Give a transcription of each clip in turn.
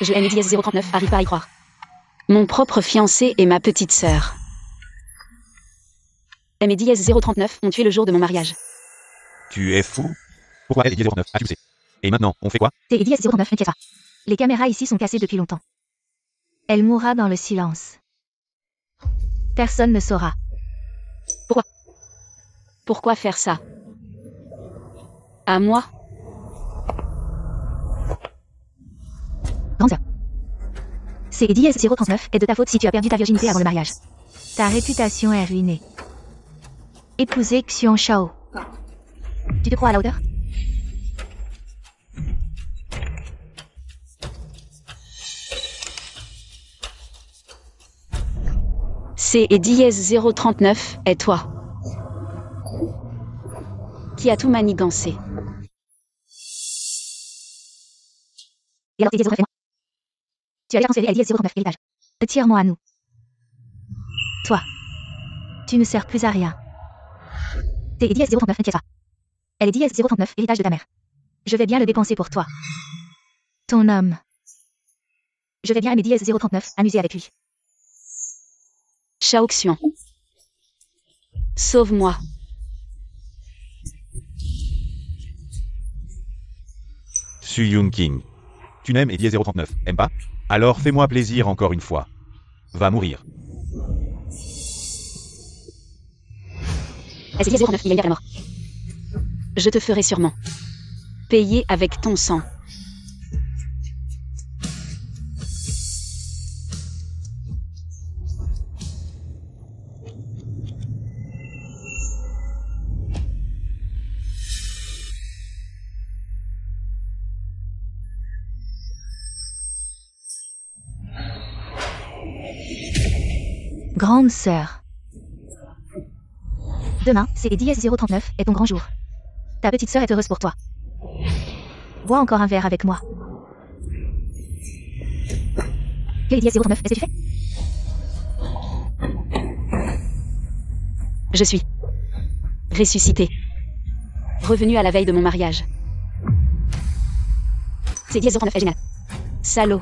Je MD039 arrive pas à y croire. Mon propre fiancé et ma petite sœur. MD039 ont tué le jour de mon mariage. Tu es fou? Pourquoi elle est 039 accusée? Et maintenant, on fait quoi? C'est MD039, n'inquiète pas. Les caméras ici sont cassées depuis longtemps. Elle mourra dans le silence. Personne ne saura. Pourquoi faire ça? À moi? Grande sœur. C'est MD039 est de ta faute si tu as perdu ta virginité avant le mariage. Ta réputation est ruinée. Épouser Xion Shao. Tu te crois à la hauteur? C'est Diez039 et toi. Qui a tout manigancé. Et alors Diez039 et moi? Tu allais transférer à Diez039 l'héritage. Retire-moi à nous. Toi. Tu ne sers plus à rien. C'est Diez039, n'inquiète pas. Elle est Diez039, héritage de ta mère. Je vais bien le dépenser pour toi. Ton homme. Je vais bien aimer Diez039, amuser avec lui. Shao Xian. Sauve-moi. Su Young King. Tu n'aimes et 039, aime pas? Alors fais-moi plaisir encore une fois. Va mourir. C'est Diez039, il est mort. Je te ferai sûrement payer avec ton sang. Grande sœur. Demain, c'est Diez039 est ton grand jour. Ta petite sœur est heureuse pour toi. Bois encore un verre avec moi. Diez039, est-ce que tu fais? Je suis ressuscité. Revenu à la veille de mon mariage. C'est Diez039 est génial. Salaud.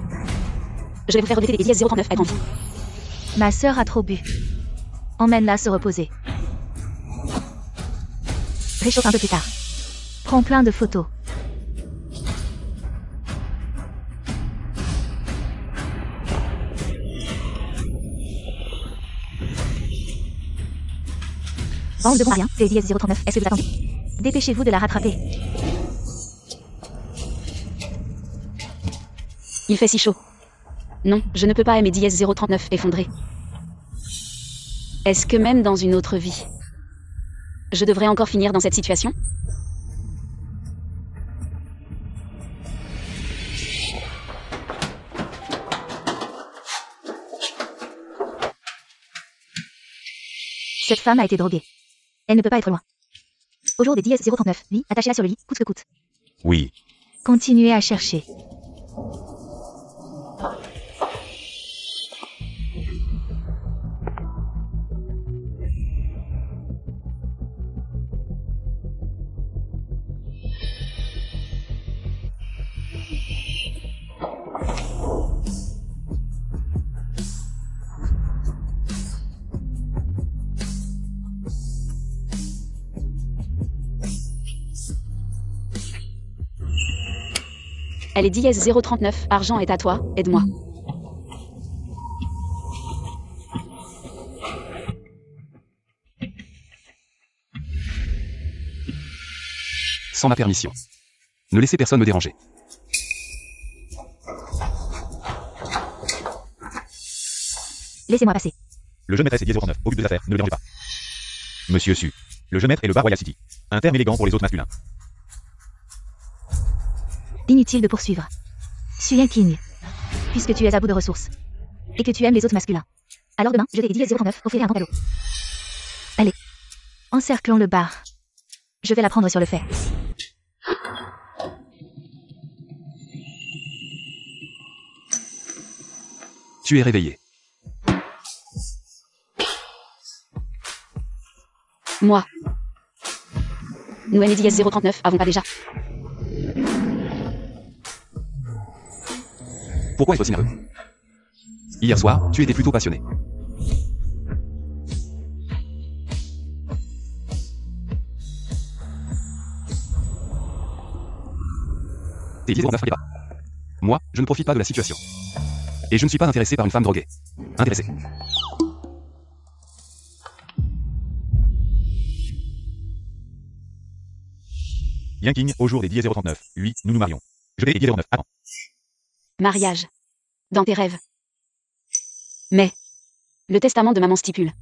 Je vais vous faire regretter les Diez039 à grand vie. Ma sœur a trop bu. Emmène-la se reposer. Réchauffe un peu plus tard. Prends plein de photos. Bande de bons rien, c'est Diez039, est-ce que vous attendez? Dépêchez-vous de la rattraper. Il fait si chaud. Non, je ne peux pas aimer Diez039 effondré. Est-ce que même dans une autre vie, je devrais encore finir dans cette situation? Cette femme a été droguée. Elle ne peut pas être loin. Au jour des Diez039, lui, attachez-la sur le lit, coûte que coûte. Oui. Continuez à chercher. Elle est Diez039, argent est à toi, aide-moi. Sans ma permission. Ne laissez personne me déranger. Laissez-moi passer. Le jeune maître est Diez039, occupe des affaires, ne le dérangez pas. Monsieur Su. Le jeune maître est le bar Royal City. Un terme élégant pour les autres masculins. Inutile de poursuivre. Suyen King. Puisque tu es à bout de ressources. Et que tu aimes les autres masculins. Alors demain, je t'ai dit Diez039, offrirez un grand cadeau. Allez. Encerclons le bar. Je vais la prendre sur le fait. Tu es réveillé. Moi. Nous et Diez039 avons pas déjà. Pourquoi être aussi nerveux? Hier soir, tu étais plutôt passionné. Tes 10 € ne fallait pas. Moi, je ne profite pas de la situation. Et je ne suis pas intéressé par une femme droguée. Intéressé. Yanking, au jour des 10h39. Oui, nous nous marions. Je vais 10h09. Attends. Mariage. Dans tes rêves. Mais, le testament de maman stipule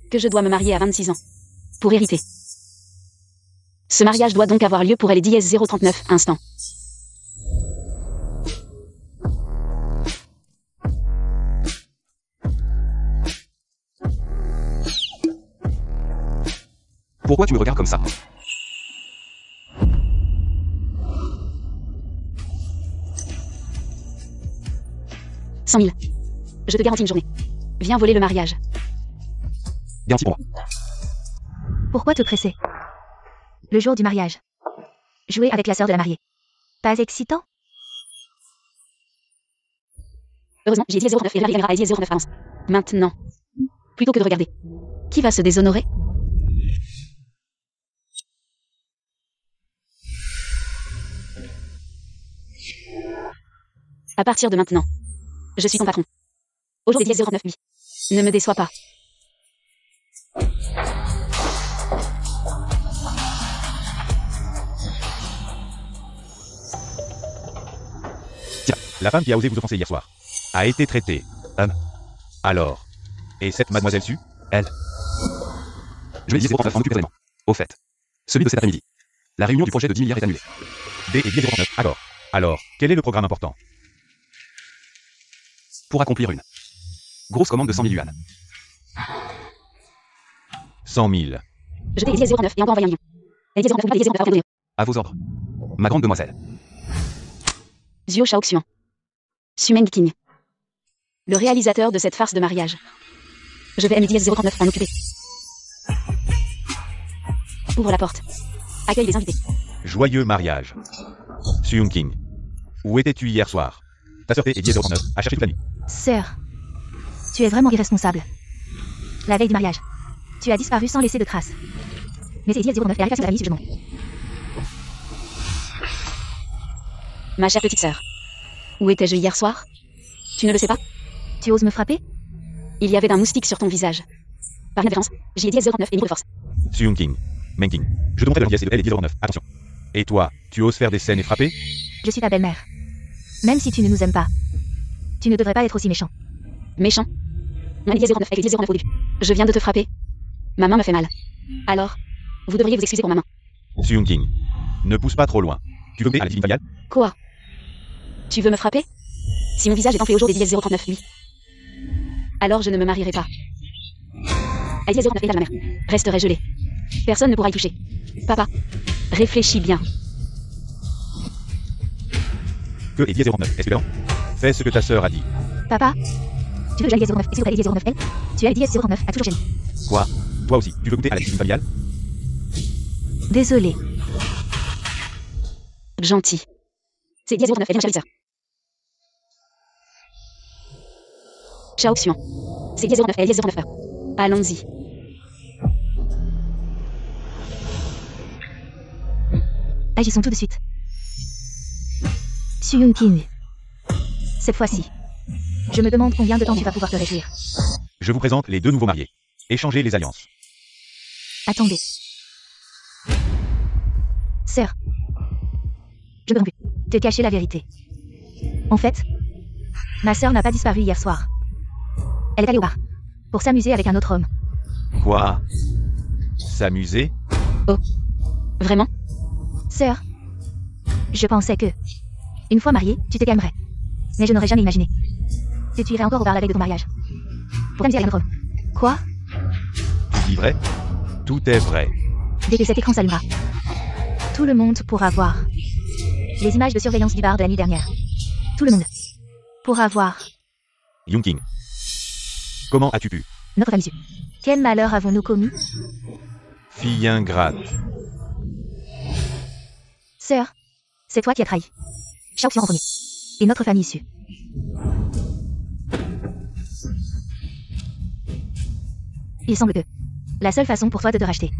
que je dois me marier à 26 ans. Pour hériter. Ce mariage doit donc avoir lieu pour les 10h39 instants. Pourquoi tu me regardes comme ça? « 100 000. Je te garantis une journée. Viens voler le mariage. » Garantie pour moi. Pourquoi te presser? Le jour du mariage. Jouer avec la sœur de la mariée. Pas excitant? Heureusement, j'ai 10h09 et le mari gagnera à 10h09 avance. Maintenant. Plutôt que de regarder. Qui va se déshonorer? À partir de maintenant. Je suis ton patron. Aujourd'hui 10h09, oui. Ne me déçois pas. Tiens, la femme qui a osé vous offenser hier soir a été traitée. Alors. Et cette mademoiselle Su? Elle. Je vais 10h39 en occuper vraiment. Au fait. Celui de cet après-midi. La réunion du projet de 10 milliards est annulée. D et 10h39. D'accord. Alors, quel est le programme important? Pour accomplir une grosse commande de 100 000 yuan. 100 000. Je t'ai 10h09 et encore envoyé un million. Et 10h09, 10h09, À vos ordres. Ma grande demoiselle. Zhuo Shaoxian. Sumeng King. Le réalisateur de cette farce de mariage. Je vais M10h39 en occuper. Ouvre la porte. Accueille les invités. Joyeux mariage. Su King. Où étais-tu hier soir? Ta sœur T et 10h39 a cherché toute la nuit. Sœur. Tu es vraiment irresponsable. La veille du mariage. Tu as disparu sans laisser de traces. Mais c'est 10h09 et arrive à la nuit ce genou. Ma chère petite sœur. Où étais-je hier soir? Tu ne le sais pas? Tu oses me frapper? Il y avait un moustique sur ton visage. Par inadvertance, j'y ai 10h09 et mis de force. Su King. Meng King. Je te montrais de la et 10h09. Attention. Et toi, tu oses faire des scènes et frapper? Je suis ta belle-mère. Même si tu ne nous aimes pas, tu ne devrais pas être aussi méchant. Méchant? On a 10h09 avec 10h09 au début. Je viens de te frapper. Ma main me fait mal. Alors, vous devriez vous excuser pour ma main. Su King. Ne pousse pas trop loin. Tu veux me à la divine familiale? Quoi? Tu veux me frapper? Si mon visage est enflé au jour des 10h39, oui. Alors je ne me marierai pas. À 10h09 et ma mère. Resterai gelée. Personne ne pourra y toucher. Papa. Réfléchis bien. Que est 10h09? Est-ce que fais ce que ta sœur a dit. Papa, tu veux que j'aille 10h09 et s'il vous plaît 10h09 elle? Tu as 10h09 à toujours chez nous. Quoi? Toi aussi, tu veux goûter à la divine familiale? Désolé. Gentil. C'est 10h09 et ma chère sœur. Chao Xuan. C'est 10h09 et 10h09. Allons-y. Agissons tout de suite. Su King. Cette fois-ci. Je me demande combien de temps tu vas pouvoir te réjouir. Je vous présente les deux nouveaux mariés. Échangez les alliances. Attendez. Sœur. Je ne peux plus te cacher la vérité. En fait, ma sœur n'a pas disparu hier soir. Elle est allée au bar. Pour s'amuser avec un autre homme. Quoi? S'amuser? Oh. Vraiment? Sœur. Je pensais que, une fois mariée, tu te calmerais. Mais je n'aurais jamais imaginé que tu irais encore au bar la veille de ton mariage. Pour t'amuser avec un autre homme. Quoi? Tu dis vrai? Tout est vrai. Dès que cet écran s'allumera, tout le monde pourra voir les images de surveillance du bar de la nuit dernière. Tout le monde pourra voir Yunking. Comment as-tu pu? notre famille. Quel malheur avons-nous commis? Fille ingrate. Sœur, c'est toi qui as trahi Shao Xian en premier. Et notre famille issue. Il semble que la seule façon pour toi de te racheter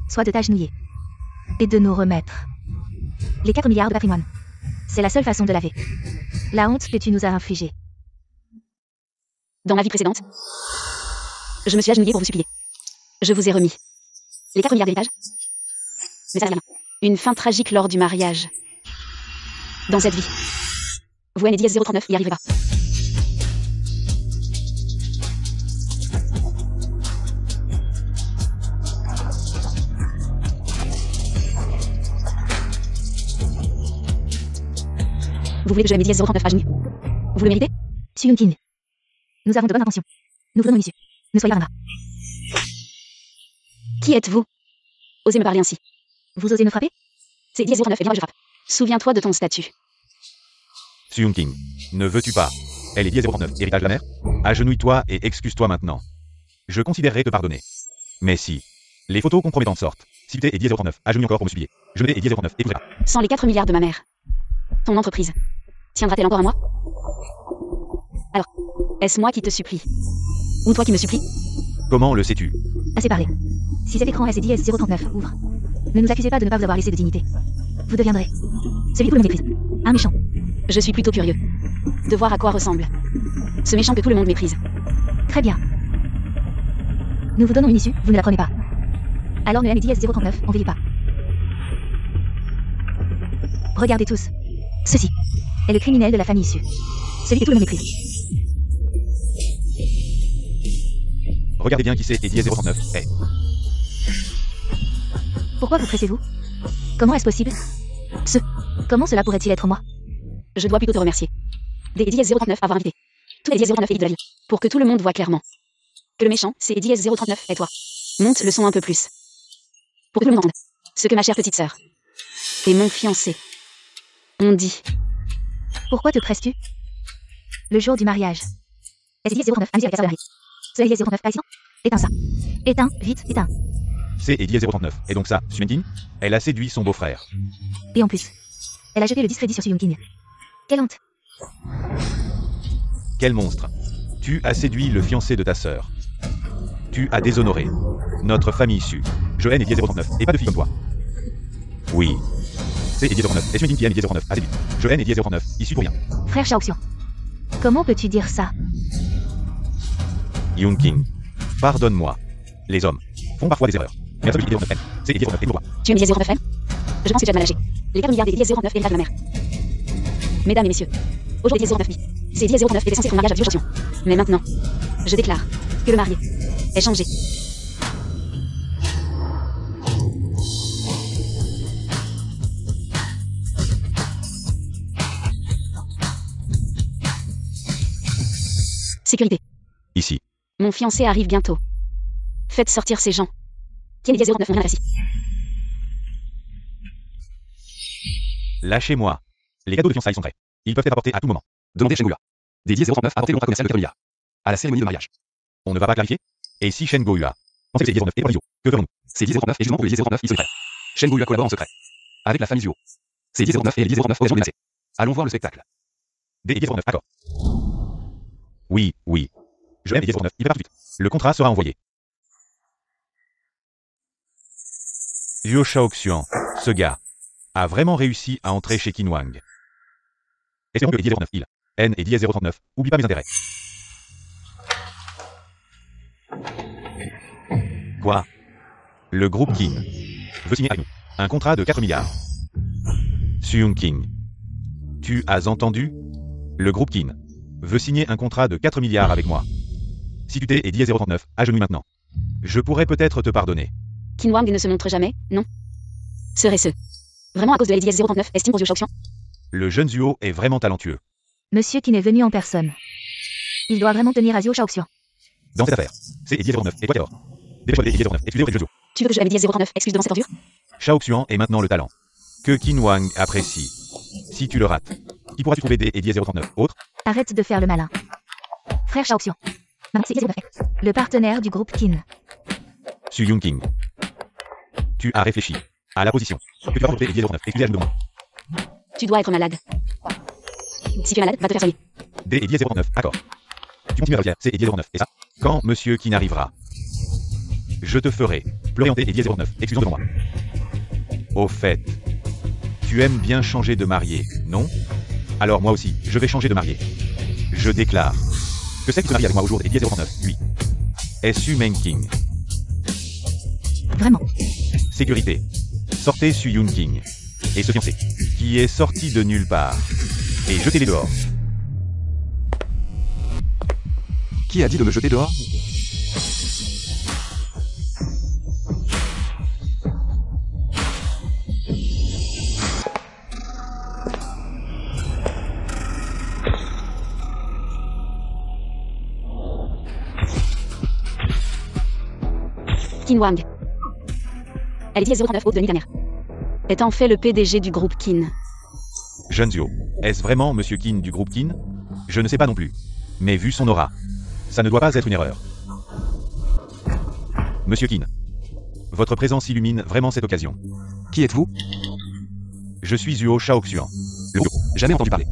soit de t'agenouiller et de nous remettre les 4 milliards de patrimoine. C'est la seule façon de laver la honte que tu nous as infligée. Dans ma vie précédente, je me suis agenouillée pour vous supplier. Je vous ai remis les 4 milliards d'héritage. Mais ça, une fin tragique lors du mariage. Dans cette vie, vous NDS 039 y arrivez pas. Vous voulez que je mette 039 à genoux? Vous le méritez? Suyun King. Nous avons de bonnes intentions. Nous venons ici. Ne soyez pas ingrat. Qui êtes-vous? Osez me parler ainsi. Vous osez me frapper? C'est 039 et moi je frappe. Souviens-toi de ton statut. Suyun King, ne veux-tu pas? Elle est 039, héritage de la mère? Agenouille-toi et excuse-toi maintenant. Je considérerais te pardonner. Mais si les photos compromettantes sortent, si tu es 039, agenouille encore pour me supplier. Je vais 039 et pas. Sans les 4 milliards de ma mère, ton entreprise tiendra-t-elle encore à moi? Alors, est-ce moi qui te supplie? Ou toi qui me supplie? Comment le sais-tu? Assez parlé. Si cet écran SDIS 039 ouvre, ne nous accusez pas de ne pas vous avoir laissé de dignité. Vous deviendrez celui que tout le monde méprise. Un méchant. Je suis plutôt curieux de voir à quoi ressemble ce méchant que tout le monde méprise. Très bien. Nous vous donnons une issue, vous ne la prenez pas. Alors ne NDIS 039, on veille pas. Regardez tous. Ceci est le criminel de la famille issue. Celui que tout le monde méprise. Regardez bien qui c'est et 039 est. Pourquoi vous pressez-vous? Comment est-ce possible? Comment cela pourrait-il être moi? Je dois plutôt te remercier. Des 039 avoir invité tous les 039 élites de la ville, pour que tout le monde voit clairement que le méchant, c'est 039 et toi. Monte le son un peu plus. Pour que tout le monde entende ce que ma chère petite sœur et mon fiancé ont dit. Pourquoi te presses-tu? Le jour du mariage. SDIS 039, allez-y avec la salariée. Ce SDIS 039 pas ici. Éteins ça. Éteins, vite, éteins. C'est 039. Et donc ça, Suyun King, elle a séduit son beau-frère. Et en plus, elle a jeté le discrédit sur Suyun King. Quelle honte. Quel monstre. Tu as séduit le fiancé de ta sœur. Tu as déshonoré notre famille issue. Joanne est 039, et pas de fille comme toi. Oui. C'est 039, et Suyun King qui aime 039, assez vite. Joanne est 039, issue pour rien. Frère Shaoxian. Comment peux-tu dire ça? Yoon King. Pardonne-moi. Les hommes font parfois des erreurs. Mais à celui qui est 039 c'est 039 et pourquoi? Tu aimes 039 Je pense que tu as mal âgé. Les 4 milliards des 039 héritage de ma mère. Mesdames et messieurs, aujourd'hui 039 oui. C'est 039 était censé faire un mariage à Dieu. Mais maintenant, je déclare que le marié est changé. Sécurité. Ici. Mon fiancé arrive bientôt. Faites sortir ces gens. Qui est 039 on vient ici. Lâchez-moi. Les cadeaux de fiançailles sont prêts. Ils peuvent être apportés à tout moment. Demandez Shen Goya. Des 039 apporté le contrat commercial de 4 milliards. À la cérémonie de mariage. On ne va pas clarifier? Et si Shen Gohua pensez que c'est 039 et pour les Zio, que ferons-nous? C'est 039 et justement pour les 039 ils se prêtent. Shen Goya collabore en secret. Avec la famille Zio. C'est 039 et les 039 occasion menacée. Allons voir le spectacle. Des 039, d'accord. Oui, oui. Je aime 039, il va pas tout de suite. Le contrat sera envoyé. Liu Shaoxian, ce gars, a vraiment réussi à entrer chez Qin Wang. Espérons que les 039, il, N et 039, oublie pas mes intérêts. Quoi? Le groupe Qin veut signer avec nous un contrat de 4 milliards. Suyun King. Tu as entendu? Le groupe Qin veut signer un contrat de 4 milliards avec moi. Si tu t'es et 039, agenouille maintenant. Je pourrais peut-être te pardonner. Qin Wang ne se montre jamais, non? Serait-ce vraiment à cause de la 039 estime pour Liu Shaoxian? Le jeune Zuo est vraiment talentueux. Monsieur qui n'est venu en personne. Il doit vraiment tenir à Zio Shaoxian. Dans cette affaire, c'est 039 et toi alors. Dépêche-toi des 039, excusez auprès de Zio. Tu veux que je avais 039 excuse devant cette ordure? Shaoxian est maintenant le talent que Qin Wang apprécie. Si tu le rates, qui pourras-tu trouver des 039 autres? Arrête de faire le malin. Frère Shaoxian. Maintenant c'est 039. Le partenaire du groupe Qin. Suyun King. Tu as réfléchi à la position que tu vas retrouver des 039, excusez à genoux de moi. Tu dois être malade. Si tu es malade, va te faire soigner. D et dièse 039, accord. Tu continues à la rivière, C et dièse 039, et ça? Quand Monsieur Kin arrivera, je te ferai pleurer en D et dièse 039, exclusion devant moi. Au fait, tu aimes bien changer de mariée, non? Alors moi aussi, je vais changer de mariée. Je déclare que celle qui se marie avec moi au jour et dièse 039, lui, est Su Meng King. Vraiment. Sécurité. Sortez Su Yun King et ce fiancé, qui est sorti de nulle part, et jetez-les dehors. Qui a dit de me jeter dehors? Qin Wang. Elle est dièse 039 haute de nuit dernière. Est en fait le PDG du groupe Qin. Jeune Zuo, est-ce vraiment Monsieur Qin du groupe Qin? Je ne sais pas non plus. Mais vu son aura, ça ne doit pas être une erreur. Monsieur Qin, votre présence illumine vraiment cette occasion. Qui êtes-vous? Je suis Zuo Shaoxuan. Jamais entendu parler.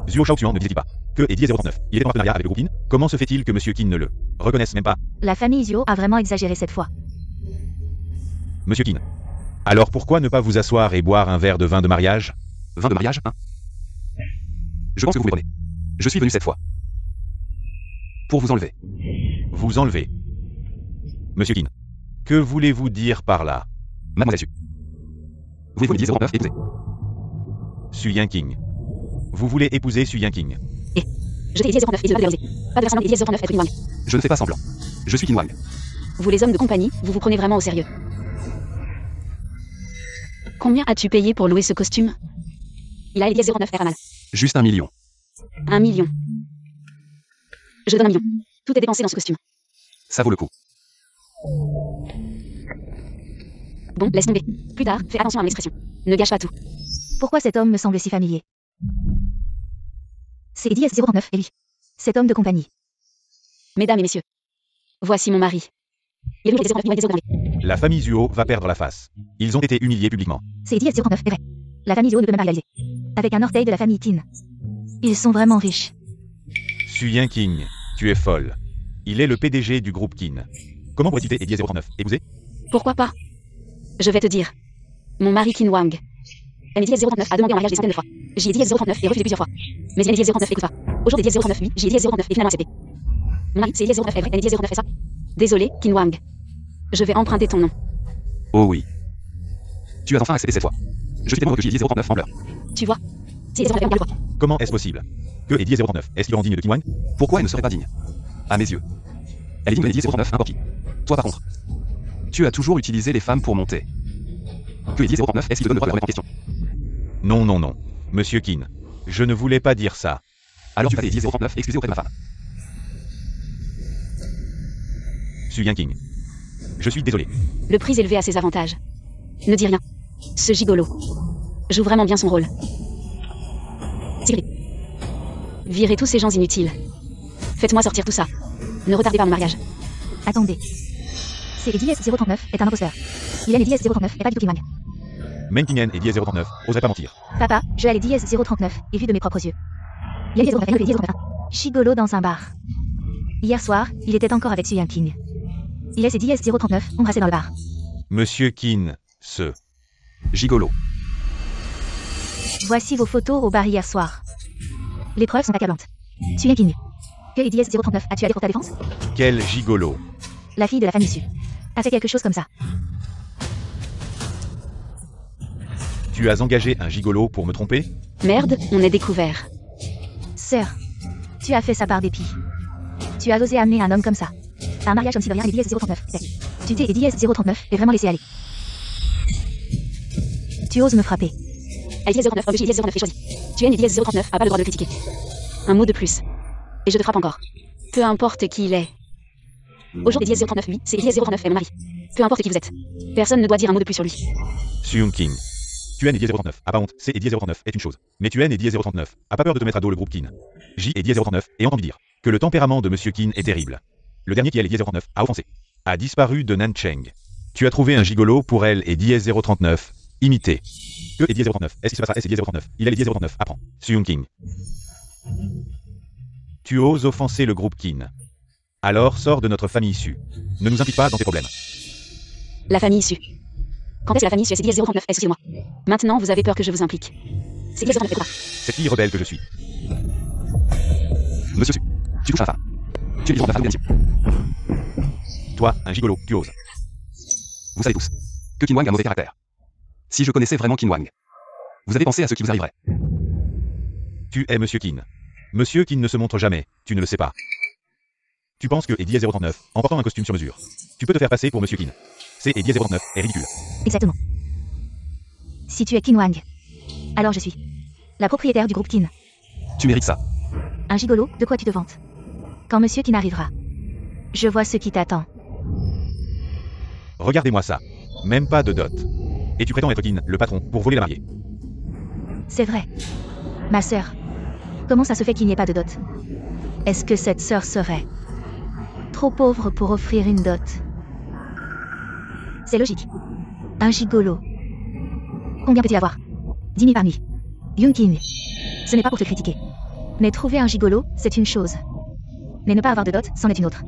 Zuo Shaoxuan ne disait-il pas que est dièse 039, il est en partenariat avec le groupe Qin? Comment se fait-il que Monsieur Qin ne le reconnaisse même pas? La famille Zuo a vraiment exagéré cette fois. Monsieur Qin, alors pourquoi ne pas vous asseoir et boire un verre de vin de mariage? Vin de mariage, hein? Je pense que vous m'étonnez. Je suis venu cette fois pour vous enlever. Vous enlever. Monsieur Qin, que voulez-vous dire par là? Mademoiselle Su. Voulez-vous le dièse 039 épouser? Su Yanqing. Vous voulez épouser Su Yanqing? Jetez les dièse 039 et de pas de pas de versement des dièse 039 être Qin Wang. Je ne fais pas semblant. Je suis Qin Wang. Vous les hommes de compagnie, vous vous prenez vraiment au sérieux. Combien as-tu payé pour louer ce costume? Il a les dièse 039 R à mal. Juste 1 million. 1 million. Je donne 1 million. Tout est dépensé dans ce costume. Ça vaut le coup. Bon, laisse tomber. Plus tard, fais attention à mon expression. Ne gâche pas tout. Pourquoi cet homme me semble si familier? C'est dièse 039 et lui. Cet homme de compagnie. Mesdames et messieurs, voici mon mari. Il est dièse 039 dans les... La famille Zuo va perdre la face. Ils ont été humiliés publiquement. C'est dièse 039 est vrai. La famille Zuo ne peut même pas réaliser. Avec un orteil de la famille Qin. Ils sont vraiment riches. Su Yanqing, tu es folle. Il est le PDG du groupe Qin. Comment pourrait-il et dièse 039 épouser? Pourquoi pas? Je vais te dire. Mon mari Qin Wang. Elle dièse 039 a demandé en mariage des centaines de fois. J'y ai dit dièse 039 et refusé plusieurs fois. Mais il est dièse 039 écoute pas. Au jour des dièse 039 oui, j'y ai dit dièse 039 et finalement accepté. Mon mari c'est dièse 039 est vrai, elle dièse 039 est ça. Désolé, Qin Wang. Je vais emprunter ton nom. Oh oui. Tu as enfin accepté cette fois. Je suis témoin que j'y ai dit 039 en pleurs. Tu vois? C'est dièse 039 fois. Comment est-ce possible? Que est dièse 039 est-ce qu'il rend digne de Qin Wang? Pourquoi elle ne serait pas digne? À mes yeux. Elle est digne de dièse 039 n'importe qui. Toi par contre. Tu as toujours utilisé les femmes pour monter. Que est dièse 039 est-ce qu'il te donne le droit de la remettre en question? Non, non, non. Monsieur Qin, je ne voulais pas dire ça. Alors tu vas les dièse 039 excusez auprès de ma femme. Su Yanqing. Je suis désolé. Le prix élevé a ses avantages. Ne dis rien. Ce gigolo joue vraiment bien son rôle. Tirez. Virez tous ces gens inutiles. Faites-moi sortir tout ça. Ne retardez pas mon mariage. Attendez. C'est dièse 039 est un imposteur. Il est dièse 039 et pas du tout Qin Wang. Meng Qingen et dièse 039 oserait pas mentir. Papa, je allais dièse 039 et vu de mes propres yeux. Il est dièse 039 et dièse 039. Chigolo dans un bar. Hier soir, il était encore avec Su Yanqing. Il est ses dièse 039 embrassé dans le bar. Monsieur Qin, ce Gigolo. Voici vos photos au bar hier soir. Les preuves sont accablantes. Su Yanqing. Que est dièse 039 as-tu allé pour ta défense? quel gigolo. La fille de la famille Su a fait quelque chose comme ça. Tu as engagé un gigolo pour me tromper? Merde, on est découvert. Sœur, tu as fait ça par dépit. Tu as osé amener un homme comme ça. Un mariage comme si de rien et dièse 039. Tu t'es et dièse 039 et vraiment laissé aller. Tu oses me frapper. Elle dièse 039, objet dièse 039 est choisi. Tu es une dièse 039 a pas le droit de le critiquer. Un mot de plus. Et je te frappe encore. Peu importe qui il est. Aujourd'hui dièse 039 oui, c'est dièse 039 est mon mari. Peu importe qui vous êtes. Personne ne doit dire un mot de plus sur lui. Su Yanqing. Tu es et dièse 039, a pas honte, C et dièse 039 est une chose. Mais tu es et dièse 039, a pas peur de te mettre à dos le groupe Qin. J et dièse 039 et entendu dire que le tempérament de Monsieur Qin est terrible. Le dernier qui est dièse 039 a offensé. A disparu de Nancheng. Tu as trouvé un gigolo pour elle et dièse 039. Imité. Que est dièse 039 est-ce qu'il se passera S et dièse 039? Il est dièse 039, apprends. Su Yanqing. Tu oses offenser le groupe Kin. Alors sors de notre famille issue. Ne nous implique pas dans tes problèmes. La famille issue. Quand est-ce que la famille issue est CDS039 est souciée de moi. Maintenant, vous avez peur que je vous implique. CDS039 est quoi? Cette fille rebelle que je suis. Monsieur Su, tu touches à la femme. Tu es vivant de la femme d'émission. Toi, un gigolo, tu oses. Vous savez tous que Qin Wang a mauvais caractère. Si je connaissais vraiment Qin Wang, vous avez pensé à ce qui vous arriverait. Tu es Monsieur Kin. Monsieur Kin ne se montre jamais, tu ne le sais pas. Tu penses que Eddie 039, en portant un costume sur mesure, tu peux te faire passer pour Monsieur Kin. C'est Eddie 039 est ridicule. Exactement. Si tu es Qin Wang, alors je suis la propriétaire du groupe Qin. Tu mérites ça. Un gigolo, de quoi tu te vantes? Quand Monsieur Qin arrivera, je vois ce qui t'attend. Regardez-moi ça. Même pas de dot. Et tu prétends être Kin, le patron, pour voler la mariée. C'est vrai. Ma sœur. Comment ça se fait qu'il n'y ait pas de dot? Est-ce que cette sœur serait trop pauvre pour offrir une dot? C'est logique. Un gigolo. Combien peut-il avoir? 10 000 par nuit. Yoon Kin. Ce n'est pas pour te critiquer. Mais trouver un gigolo, c'est une chose. Mais ne pas avoir de dot, c'en est une autre.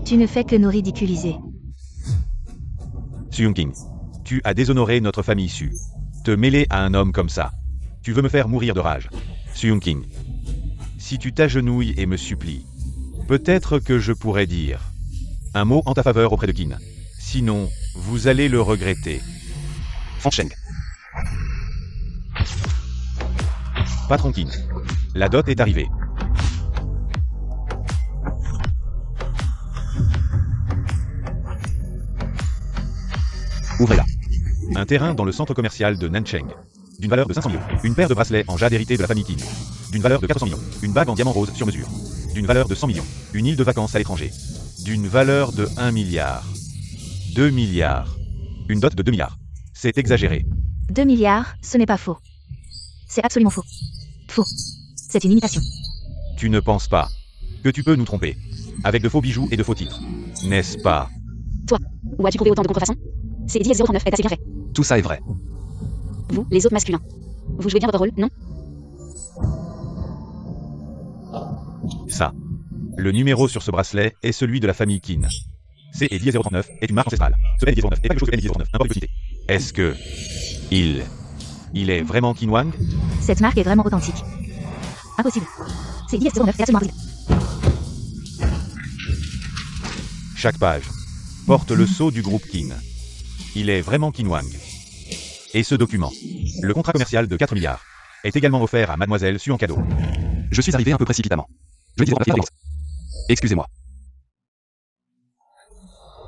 Tu ne fais que nous ridiculiser. Seung King, tu as déshonoré notre famille issue. Te mêler à un homme comme ça. Tu veux me faire mourir de rage. Seung King, si tu t'agenouilles et me supplies, peut-être que je pourrais dire un mot en ta faveur auprès de Kin. Sinon, vous allez le regretter. Fan Sheng. Patron Kin, la dot est arrivée. Ouvrez-la. Un terrain dans le centre commercial de Nancheng. D'une valeur de 500 millions. Une paire de bracelets en jade hérité de la famille Kin. D'une valeur de 400 millions. Une bague en diamant rose sur mesure. D'une valeur de 100 millions. Une île de vacances à l'étranger. D'une valeur de 1 milliard. 2 milliards. Une dot de 2 milliards. C'est exagéré. 2 milliards, ce n'est pas faux. C'est absolument faux. Faux. C'est une imitation. Tu ne penses pas que tu peux nous tromper avec de faux bijoux et de faux titres, n'est-ce pas? Toi, où as-tu trouvé autant de contrefaçons? C'est Eddie 039 est assez bien fait. Tout ça est vrai. Vous, les autres masculins. Vous jouez bien votre rôle, non? Ça. Le numéro sur ce bracelet est celui de la famille Kin. C'est Eddie 039 est une marque ancestrale. Ce Eddie 039 est pas quelque chose que Eddie 039, n'importe quelle quantité. Est-ce que il est vraiment Qin Wang? Cette marque est vraiment authentique. Impossible. C'est Eddie 039 est absolument impossible. Chaque page porte le sceau du groupe Kin. Il est vraiment Qin Wang. Et ce document, le contrat commercial de 4 milliards, est également offert à Mademoiselle Su en cadeau. Je suis arrivé un peu précipitamment. Je dis excusez-moi.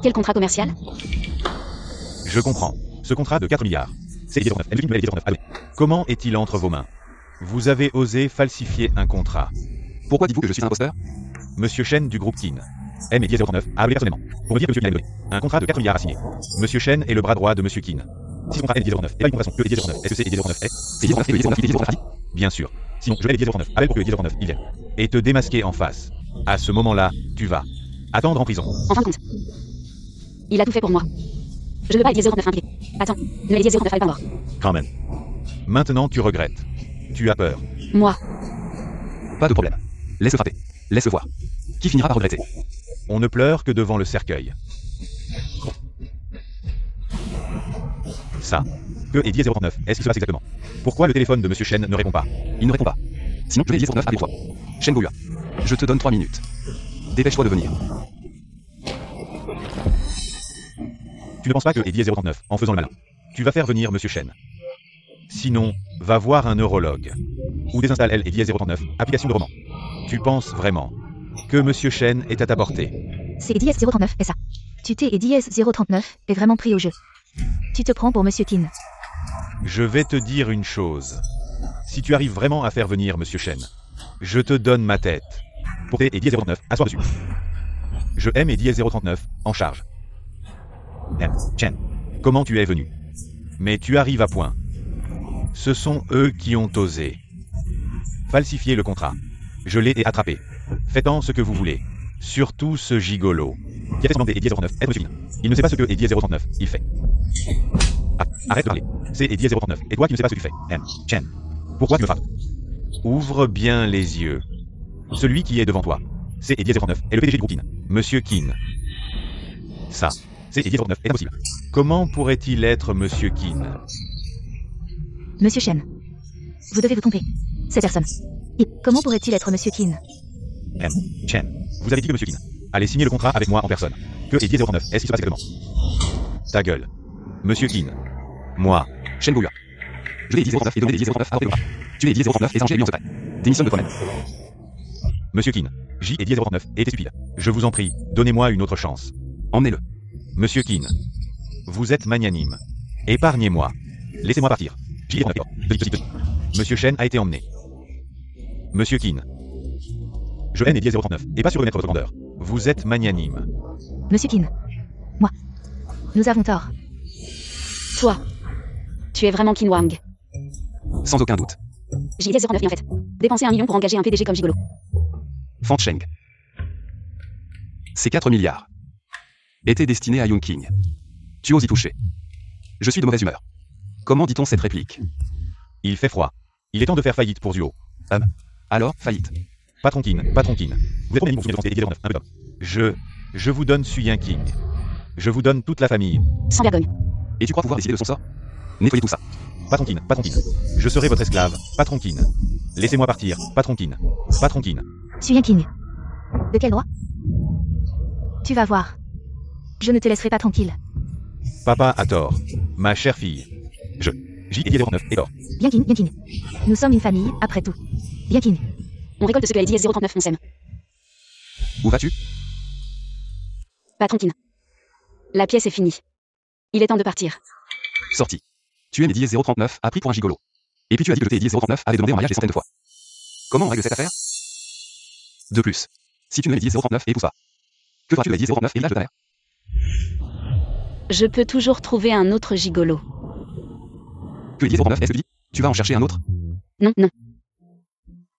Quel contrat commercial? Je comprends. Ce contrat de 4 milliards. C'est Eddie 039. Elle devine Eddie 039. Allez. Comment est-il entre vos mains? Vous avez osé falsifier un contrat. Pourquoi dites-vous que je suis un imposteur? Monsieur Shen du groupe Kin M. Eddie 039 a appelé personnellement pour me dire que Monsieur Kin a donné un contrat de 4 milliards à signer. Monsieur Shen est le bras droit de Monsieur Kin. Si ce contrat est Eddie 039 et pas une contrefaçon que Eddie 039, est-ce que c'est Eddie 039 est? C'est Eddie 039 et Eddie 039 dit? Bien sûr. Sinon, je vais Eddie 039, appelle pour que Eddie 039 il vienne. Et te démasquer en face. À ce moment-là, tu vas attendre en prison. En fin de compte. Il a tout fait pour moi. Je ne veux pas Eddie 039 impliqué. Attends, ne Eddie 039 n'est pas mort. Quand même. Maintenant, tu regrettes. Tu as peur. Moi. Pas de problème. Laisse-le frapper. Laisse-le voir. Qui finira par regretter? On ne pleure que devant le cercueil. Ça. Que Eddie 039, est-ce qu'il se passe exactement? Pourquoi le téléphone de Monsieur Shen ne répond pas? Il ne répond pas. Sinon, je vais Eddie 039 appeler toi. Shen Goya. Je te donne 3 minutes. Dépêche-toi de venir. Tu ne penses pas que Eddie 039, en faisant le malin, tu vas faire venir Monsieur Shen. Sinon, va voir un neurologue. Ou désinstalle Eddie 039, application de roman. Tu penses vraiment que Monsieur Shen est à ta portée? C'est Eddie 039 et ça. Tu t'es Eddie 039 est vraiment pris au jeu. Tu te prends pour Monsieur Kin. Je vais te dire une chose. Si tu arrives vraiment à faire venir Monsieur Shen, je te donne ma tête. Pour tes Eddie 039, asseoir dessus. Je aime Eddie 039, en charge. Chen, comment tu es venu? Mais tu arrives à point. Ce sont eux qui ont osé falsifier le contrat. Je l'ai attrapé. Faites-en ce que vous voulez. Surtout ce gigolo qui a fait semblant d'Eddie 039 être Monsieur Kin. Il ne sait pas ce que Eddie 039 il fait. Ah, arrête de parler. C'est Eddie 039. Et toi qui ne sais pas ce que tu fais. Chen. Pourquoi tu me frappes? Ouvre bien les yeux. Celui qui est devant toi. C'est Eddie 039 et le PDG du groupe Kin. Monsieur Kin. Ça. C'est Eddie 039 est impossible. Comment pourrait-il être Monsieur Kin? Monsieur Chen. Vous devez vous tromper. Cette personne. Comment pourrait-il être Monsieur Kin? M. Chen. Vous avez dit que Monsieur Kin allez signer le contrat avec moi en personne. Que Eddie 039 est-ce qui se passe exactement? Ta gueule. Monsieur Kin. Moi. Shen Goya. Je l'ai Eddie 039 et donné Eddie 039 à Rocket. Tu es Eddie 039 et Sanger lui en secret. Démissionne de toi-même. Monsieur Kin. J. Eddie 039 était stupide. Je vous en prie, donnez-moi une autre chance. Emmenez-le. Monsieur Kin. Vous êtes magnanime. Épargnez-moi. Laissez-moi partir. J. 039 est petit. Monsieur Shen a été emmené. Monsieur Kin. Je haine Eddie 039 et pas sûr de mettre votre grandeur. Vous êtes magnanime. Monsieur Kin. Moi. Nous avons tort. Toi. Tu es vraiment Qin Wang. Sans aucun doute. JD 09 bien fait. Dépenser 1 million pour engager un PDG comme gigolo. Fan Cheng. Ces 4 milliards étaient destinés à Young King. Tu oses y toucher. Je suis de mauvaise humeur. Comment dit-on cette réplique? Il fait froid. Il est temps de faire faillite pour Duo. Alors, faillite. Patron Kin. Vous êtes trop pour signer Eddie 039, un peu top. Je vous donne Suyin King. Je vous donne toute la famille. Sans vergogne. Et tu crois pouvoir décider de son sort? Nettoyez tout ça. Patron Kin. Je serai votre esclave. Patron Kin. Laissez-moi partir. Patron Kin. Suyin King. De quel droit? Tu vas voir. Je ne te laisserai pas tranquille. Papa a tort. Ma chère fille. J. Eddie 039 est tort. Bien King. Nous sommes une famille, après tout. Bien King. On récolte ce que Eddie 039 on sème. Où vas-tu? Patron Kin. La pièce est finie. Il est temps de partir. Sorti. Tu es Eddie 039, a pris pour un gigolo. Et puis tu as dit que le Eddie 039 avait demandé en mariage des centaines de fois. Comment on règle cette affaire? De plus. Si tu ne Eddie 039, épouse pas. Que feras-tu de Eddie 039 et l'âge de ta mère? Je peux toujours trouver un autre gigolo. Que Eddie 039 est-ce que tu dis? Tu vas en chercher un autre? Non.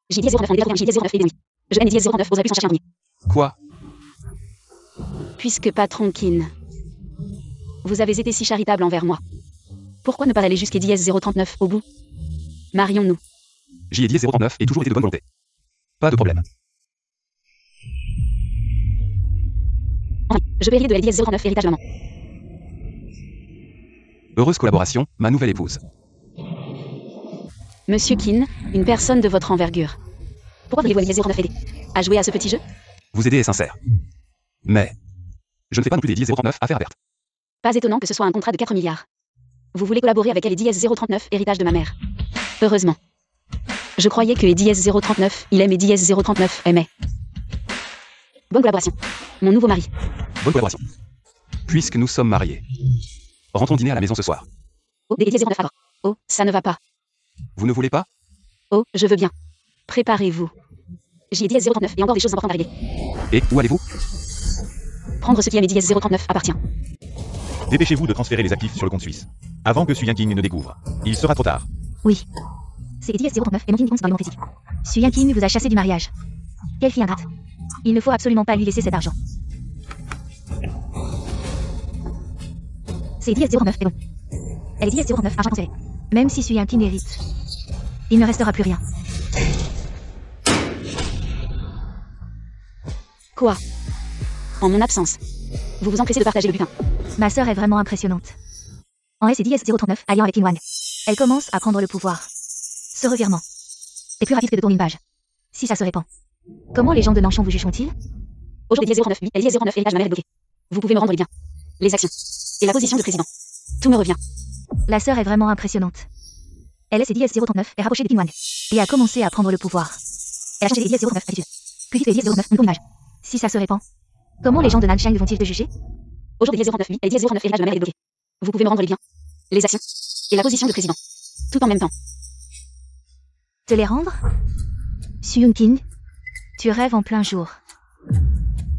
JD 09 on est détruit un JD 09 et oui. Je haine Eddie 039, oserais plus en chercher un premier. Quoi? Puisque Patron Kin. Vous avez été si charitable envers moi. Pourquoi ne pas aller jusqu'à Eddie 039 au bout? Marions-nous. J. Eddie 039 et toujours été de bonne volonté. Pas de problème. Oui, je peux hériter de Eddie 039 héritage de maman. Heureuse collaboration, ma nouvelle épouse. Monsieur Kin, une personne de votre envergure. Pourquoi voulez-vous Eddie 09 aider à jouer à ce petit jeu? Vous aider est sincère. Mais je ne fais pas non plus d'Eddie 039 affaire verte. Pas étonnant que ce soit un contrat de 4 milliards. Vous voulez collaborer avec Eddie 039, héritage de ma mère. Heureusement. Je croyais que Eddie 039, il aime Eddie 039, aimait. Bonne collaboration. Mon nouveau mari. Bonne collaboration. Puisque nous sommes mariés. Rentrons dîner à la maison ce soir. Oh, Eddie 09 alors. Oh, ça ne va pas. Vous ne voulez pas? Oh, je veux bien. Préparez-vous. J'ai Eddie 039 et encore des choses importantes à régler. Et où allez-vous? Prendre ce qui à Eddie 039 appartient. Dépêchez-vous de transférer les actifs sur le compte suisse. Avant que Suyin King ne découvre. Il sera trop tard. Oui. C'est Eddie 039 et non King Kong dans le monde physique. Suyin King vous a chassé du mariage. Quelle fille ingrate. Il ne faut absolument pas lui laisser cet argent. C'est Eddie 039 et bon. Elle est Eddie 039, argent transféré. Même si Suyin King hérite, il ne restera plus rien. Quoi? En mon absence. Vous vous empressez de partager le butin. Ma sœur est vraiment impressionnante. En S et 039, alliant avec Qin Wang. Elle commence à prendre le pouvoir. Ce revirement est plus rapide que de tourner une page. Si ça se répand. Comment les gens de Nanchon vous jugeront-ils? Aujourd'hui, 039, oui, Eddie 009, héritage de ma mère est bloqué. Vous pouvez me rendre les biens, les actions et la position de président. Tout me revient. La sœur est vraiment impressionnante. Elle est Eddie 039 est rapprochée de Qin Wang et a commencé à prendre le pouvoir. Elle a changé Eddie 039 attitude. Puis dit Eddie 009, une image. Si ça se répand. Comment les gens de Nanchang vont-ils te juger? Aujourd'hui, 009, oui, Eddie 009, héritage de ma mère est bloqué. Vous pouvez me rendre les biens, les actions et la position de président. Tout en même temps. Te les rendre? Suyun King, tu rêves en plein jour.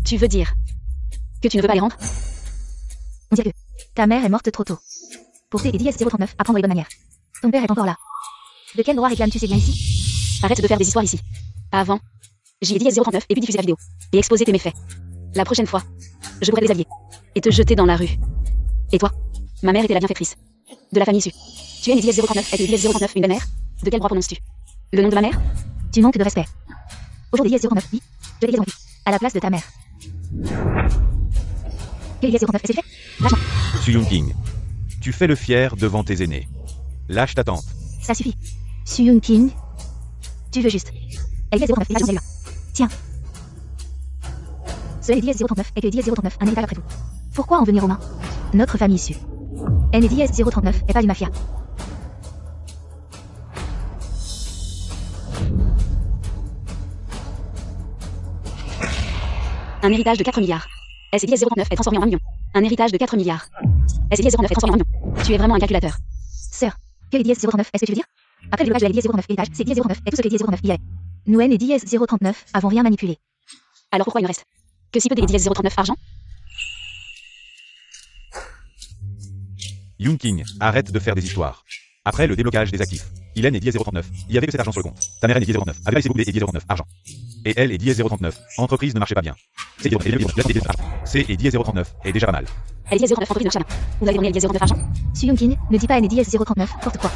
Tu veux dire que tu ne veux pas les rendre? On dirait que ta mère est morte trop tôt. Pour tes Eddie 039, apprendre les bonnes manières. Ton père est encore là. De quel droit réclames-tu ces biens ici? Arrête de faire des histoires ici. Avant, j'ai dit 039 et puis diffuser la vidéo. Et exposer tes méfaits. La prochaine fois, je pourrais les allier. Et te jeter dans la rue. Et toi? Ma mère était la bienfaitrice. De la famille issue. Tu es Eddie 039 et Eddie 039 une belle-mère? De quel droit prononces-tu? Le nom de ma mère? Tu manques de respect. Au jour des dièses 039, oui. Je vais dégager à la place de ta mère. Quel dièse 039 est-ce fait? Lâche-moi. Suyun King. Tu fais le fier devant tes aînés. Lâche ta tante. Ça suffit. Suyun King. Tu veux juste. Elle dièse 039 et lâche-moi. Tiens. Ce est dièse 039 et que dièse 039 un héritage après tout. Pourquoi en venir aux mains? Notre famille issue. Elle est dièse 039 et pas une mafia. Un héritage de 4 milliards. S et dièse 039 est transformé en 1 million. Un héritage de 4 milliards. S et dièse 039 est transformé en 1 million. Tu es vraiment un calculateur. Sœur, que est dièse 039, est-ce que tu veux dire? Après le déblocage de la dièse 039 héritage, c'est dièse 039 et tout ce que dièse 039 y est. Nous N et dièse 039 avons rien manipulé. Alors pourquoi il me reste que si peu des dièse 039 argent? Yoon King, arrête de faire des histoires. Après le déblocage des actifs, Hélène est dièse 039. Il y avait que cet argent sur le compte. Ta mère est dièse 039. Avec ses et dièse 039 argent. Et elle est dièse 039. Entreprise ne marchait pas bien. C'est dièse 039 est déjà pas mal. Elle est dièse 039 entreprise de Chana. Vous avez donné dièse 039 argent? Suyun King, ne dis pas N et dièse 039, porte quoi.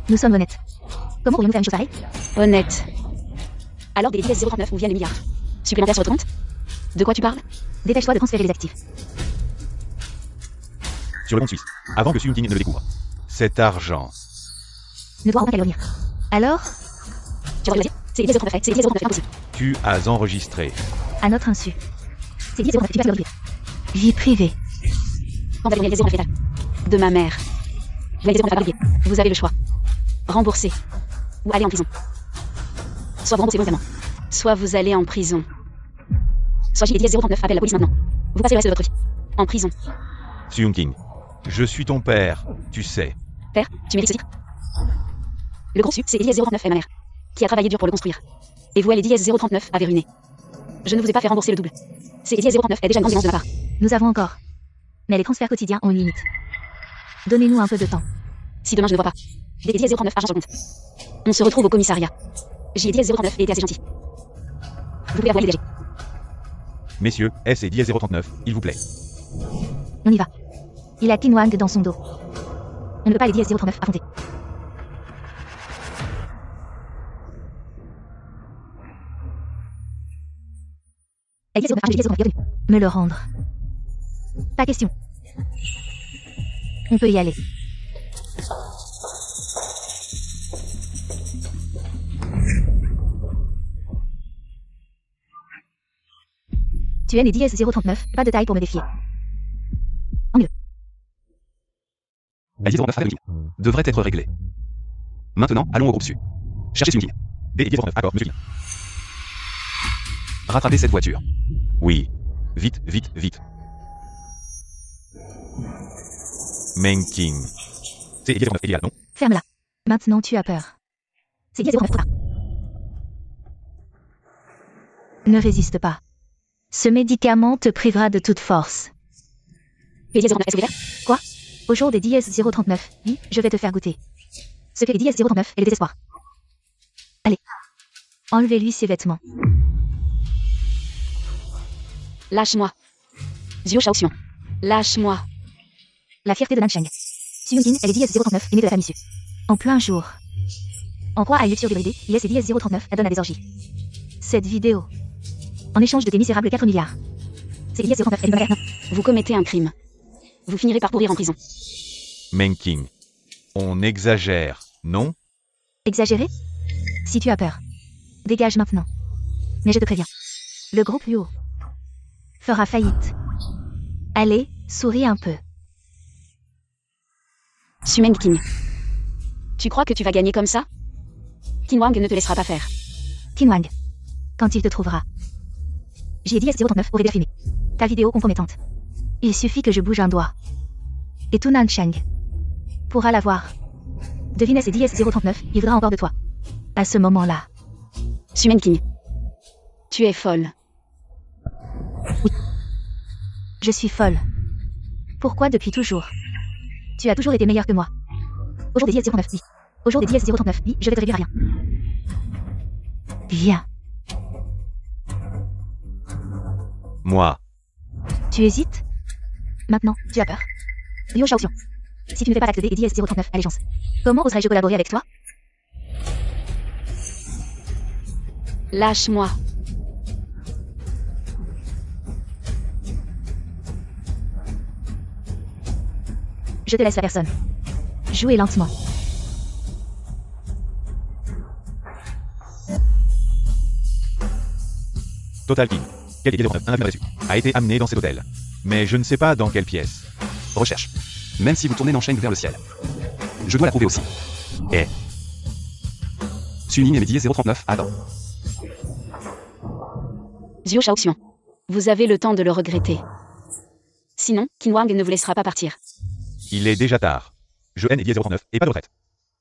Nous sommes honnêtes. Comment pourrions-nous faire une chose pareille? Honnête. Alors des dièse 039 où viennent les milliards supplémentaires sur votre compte? De quoi tu parles? Dépêche-toi de transférer les actifs. Sur le compte suisse. Avant que Suyun King ne le découvre. Cet argent. Ne doit aucun qu'à le lire. Alors, Tu vas dire? C'est dièse 039, c'est dièse 039 impossible. Tu as enregistré. à notre insu. C'est dièse 039, tu passes le vie privée. Quand vous allez dièse 039 étage de ma mère. Vous allez dièse 039 à payer. Vous avez le choix. Rembourser. Ou aller en prison. Soit vous remboursez volontairement. Soit vous allez en prison. Soit j'y ai dièse 039, appelle la police maintenant. Vous passez le reste de votre vie. En prison. Suyun King. Je suis ton père, tu sais. Père, tu mérites ce titre. Le gros su, c'est Elias 039 et ma mère, qui a travaillé dur pour le construire. Et vous, Elias 039, avez ruiné. Je ne vous ai pas fait rembourser le double. C'est Elias 039 est déjà une grande dépense de ma part. Nous avons encore. Mais les transferts quotidiens ont une limite. Donnez-nous un peu de temps. Si demain je ne vois pas des Elias 039 argent sur le compte, on se retrouve au commissariat. J'ai Elias 039 et été assez gentil. Vous pouvez avoir l'idée. Messieurs, S et dièse 039, il vous plaît. On y va. Il a Qin Wang dans son dos. On ne peut pas les dièse 039 affronter. Elias 039, me le rendre. Pas question. On peut y aller. Tu es les dièse 039, pas de taille pour me défier. En mieux. La dièse 09 avec devrait être réglée. Maintenant, allons au groupe Su. Cherchez Suyun King. D et dièse 09, accord, monsieur King. Rattrapez cette voiture. Oui. Vite, vite, vite. Meng King. C'est dièse 09 idéal, non? Ferme-la. Maintenant tu as peur. C'est dièse 09 trop tard. Ne résiste pas. Ce médicament te privera de toute force. Elias 039 est solidaire? Quoi? Au jour des dièse 039, oui, je vais te faire goûter. Ce que les dièse 039 et le désespoir. Allez. Enlevez-lui ses vêtements. Lâche-moi. Zio Shaoxian. Lâche-moi. La fierté de Nancheng. Suyun King, elle est dièse 039 et née de la famille Su. En plein jour. En proie à une luxure débridée, il est dièse 039 elle donne à des orgies. Cette vidéo. En échange de tes misérables 4 milliards. C'est dièse 039 elle est une Vous commettez un crime. Vous finirez par pourrir en prison. Meng King. On exagère, non? Exagéré? Si tu as peur. Dégage maintenant. Mais je te préviens. Le groupe Luo fera faillite. Allez, souris un peu. Sumeng King. Tu crois que tu vas gagner comme ça? Qin Wang ne te laissera pas faire. Qin Wang. Quand il te trouvera. J'ai dit S039 aurait bien filmé. Ta vidéo compromettante. Il suffit que je bouge un doigt. Et tout Nancheng pourra la voir. Devine S et dit S039, il voudra encore de toi. À ce moment-là. Sumeng King. Tu es folle. Oui. Je suis folle. Pourquoi depuis toujours? Tu as toujours été meilleur que moi. Au jour des dièse 039, oui. Au jour des dièse 039, oui, je vais te réduire à rien. Viens. Moi. Tu hésites? Maintenant, tu as peur. Liu Shaoxian. Si tu ne fais pas l'acte D et dièse 039, allégeance. Comment oserais-je collaborer avec toi? Lâche-moi. Je te laisse la personne. Jouez lentement. Total King. Quel est 09 un avis reçu. A été amené dans cet hôtel. Mais je ne sais pas dans quelle pièce. Recherche. Même si vous tournez l'enchaîne vers le ciel. Je dois la trouver aussi. Et. Suning et Médier 039, attends. Zio Shaoxian. Vous avez le temps de le regretter. Sinon, Qinwang ne vous laissera pas partir. Il est déjà tard. Je haine Eddie 039 et pas de retraite.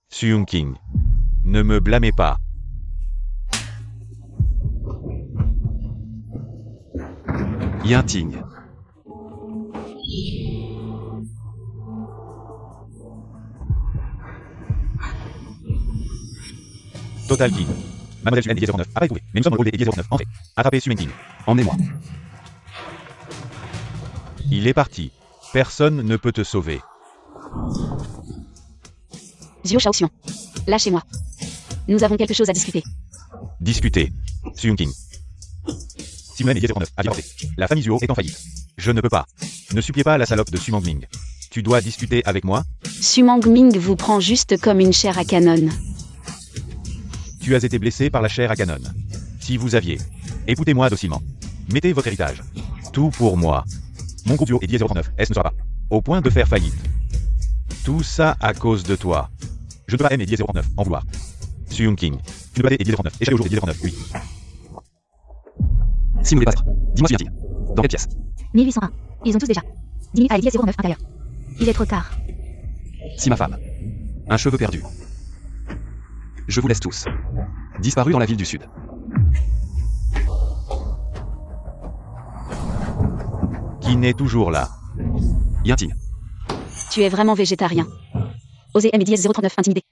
Suyoung King. Ne me blâmez pas. Yinting. Total King. Mademoiselle Suyen Eddie 039 a pas trouvé. Mais nous sommes au rôle des Eddie 039. Entrez. Attrapez Suyoung King. Emmenez-moi. Il est parti. Personne ne peut te sauver. Zio Shaoxian. Lâchez-moi. Nous avons quelque chose à discuter. Discutez. Suyoung King. Simon Eddie 039 a divorcé. La famille Zuo est en faillite. Je ne peux pas. Ne suppliez pas la salope de Sumang Ming. Tu dois discuter avec moi. Sumang Ming vous prend juste comme une chair à canon. Tu as été blessé par la chair à canon. Si vous aviez. Écoutez-moi docilement. Mettez votre héritage. Tout pour moi. Mon groupe Zuo Eddie 039 S ne sera pas au point de faire faillite. Tout ça à cause de toi. Je ne peux pas aimer Eddie 039 en vouloir. Suyoung King. Tu ne peux pas aider Eddie 039 et chaque jour Eddie 039, oui. Si nous dépassera. Dis-moi si Yinting. Dans quelle pièce? 1801. Ils ont tous déjà. 10 minutes à Eddie 09 intérieur. Il est trop tard. Si ma femme. Un cheveu perdu. Je vous laisse tous. Disparu dans la ville du sud. Qui n'est toujours là. Yinting. Tu es vraiment végétarien. Osez Eddie 039 intimidé.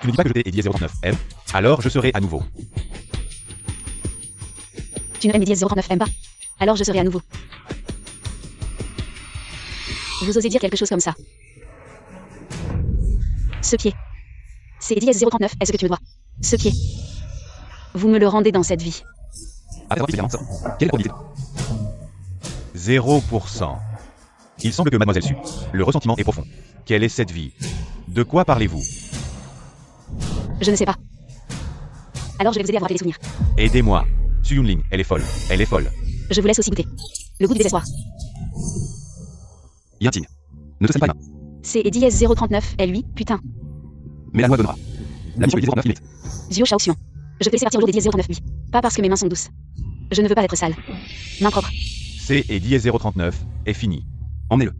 Tu ne dis pas que je t'ai Eddie 039 M. Alors je serai à nouveau. Tu ne aimes Eddie 039 M pas. Alors je serai à nouveau. Vous osez dire quelque chose comme ça. Ce pied. C'est Eddie 039, est-ce que tu me dois? Ce pied. Vous me le rendez dans cette vie. Après avoir dit quelle probabilité? 0%. Il semble que Mademoiselle Su. Le ressentiment est profond. Quelle est cette vie? De quoi parlez-vous? Je ne sais pas. Alors je vais vous aider à vous rappeler les souvenirs. Aidez-moi. Su Yunling, elle est folle. Elle est folle. Je vous laisse aussi goûter. Le goût du désespoir. Yinting. Ne te saigne pas les mains. C'est Eddie 039, elle lui, putain. Mais la loi donnera. La mission est 039 limite. Zio Shaoxian. Je te laisse partir au jour d'Eddie 039 lui. Pas parce que mes mains sont douces. Je ne veux pas être sale. Main propre. C'est Eddie 039 est fini. Emmenez-le.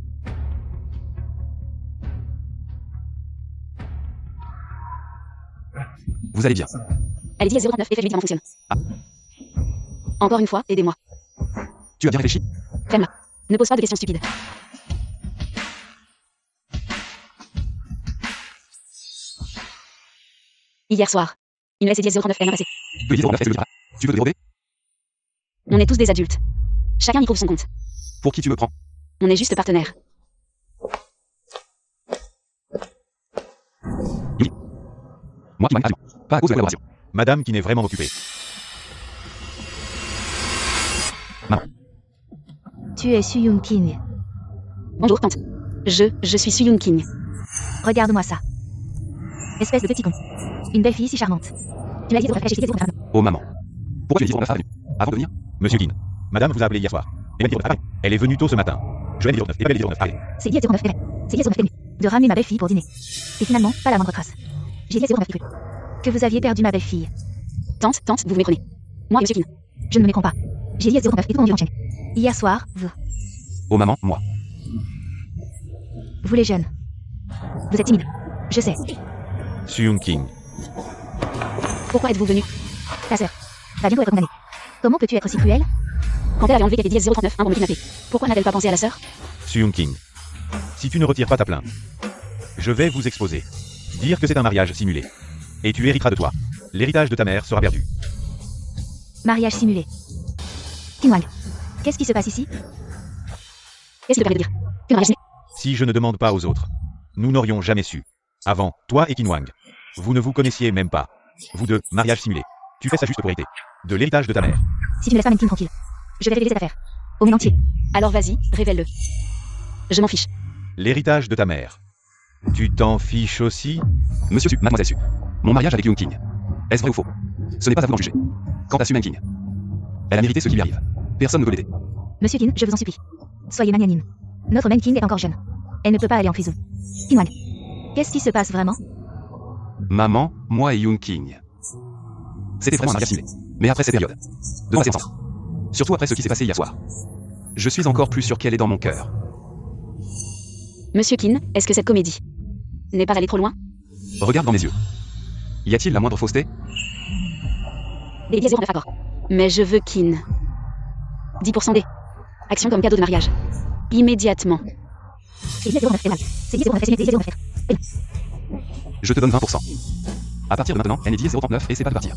Vous allez bien. Elle Eddie 039 et fait médicament fonctionne. Encore une fois, aidez-moi. Tu as bien réfléchi? Ferme-la. Ne pose pas de questions stupides. Hier soir. Il me laisse Eddie 039 elle m'a passé. Eddie 039 est le dira. Tu veux te dérober? On est tous des adultes. Chacun y trouve son compte. Pour qui tu me prends? On est juste partenaires. Moi qui m'en ai pas à cause de la collaboration. Madame qui n'est vraiment occupée. Maman. Tu es Suyoung King. Bonjour tante. Je suis Suyoung King. Regarde-moi ça. Espèce de petit con. Une belle fille si charmante. Tu m'as dit de chez Eddie 039. Oh maman. Pourquoi tu es dit 039 avenue? Avant de venir? Monsieur Kin. Madame vous a appelé hier soir. Elle est venue tôt ce matin. Je Eddie 09 et pas Eddie 09. Allez. C'est Eddie 09 C'est Eddie 09 de ramener ma belle-fille pour dîner. Et finalement, pas la moindre trace. J'ai dit 09 que vous aviez perdu ma belle-fille. Tante, vous me méprenez. Moi, monsieur Kin. Je ne me méprends pas. J'ai dit 09 et tout mon enchaîné. Hier soir, vous. Oh maman, moi. Vous les jeunes. Vous êtes timides. Je sais. Suyoung King. Pourquoi êtes-vous venu? Ta sœur va bientôt être condamnée. Comment peux-tu être si cruel? Quand elle avait enlevé Eddie 039 pour me kidnapper, pourquoi n'a-t-elle pas pensé à la sœur? Suyoung King. Si tu ne retires pas ta plainte, je vais vous exposer. Dire que c'est un mariage simulé. Et tu hériteras de toi. L'héritage de ta mère sera perdu. Mariage simulé. Qinwang. Qu'est-ce qui se passe ici? Qu'est-ce qui te permet de dire que mariage simulé? Si je ne demande pas aux autres, nous n'aurions jamais su. Avant, toi et Qinwang. Vous ne vous connaissiez même pas. Vous deux, mariage simulé. Tu fais ça juste pour hériter. De l'héritage de ta mère. Si tu ne laisses pas Menkin tranquille, je vais révéler cette affaire. Au monde entier. Alors vas-y, révèle-le. Je m'en fiche. L'héritage de ta mère. Tu t'en fiches aussi? Monsieur Su, mademoiselle Su. Mon mariage avec Yoon King. Est-ce vrai ou faux? Ce n'est pas à vous d'en juger. Quant à Su King, elle a mérité ce qui lui arrive. Personne ne peut l'aider. Monsieur Qin, je vous en supplie. Soyez magnanime. Notre Menkin est encore jeune. Elle ne peut pas aller en prison. Kinwan, qu'est-ce qui se passe vraiment? Maman, moi et Yoon King. C'était vraiment un mariage ciblé. Mais après cette période, de passer ensemble. Surtout après ce qui s'est passé hier soir. Je suis encore plus sûr qu'elle est dans mon cœur. Monsieur Qin, est-ce que cette comédie n'est pas allée trop loin? Regarde dans mes yeux. Y a-t-il la moindre fausseté? Des 0,9 accords. Mais je veux Qin. 10% des actions comme cadeau de mariage. Immédiatement. C'est 10,09 pénal. C'est 10,09. Je te donne 20%. À partir de maintenant, elle est 10,039 et c'est pas de partir.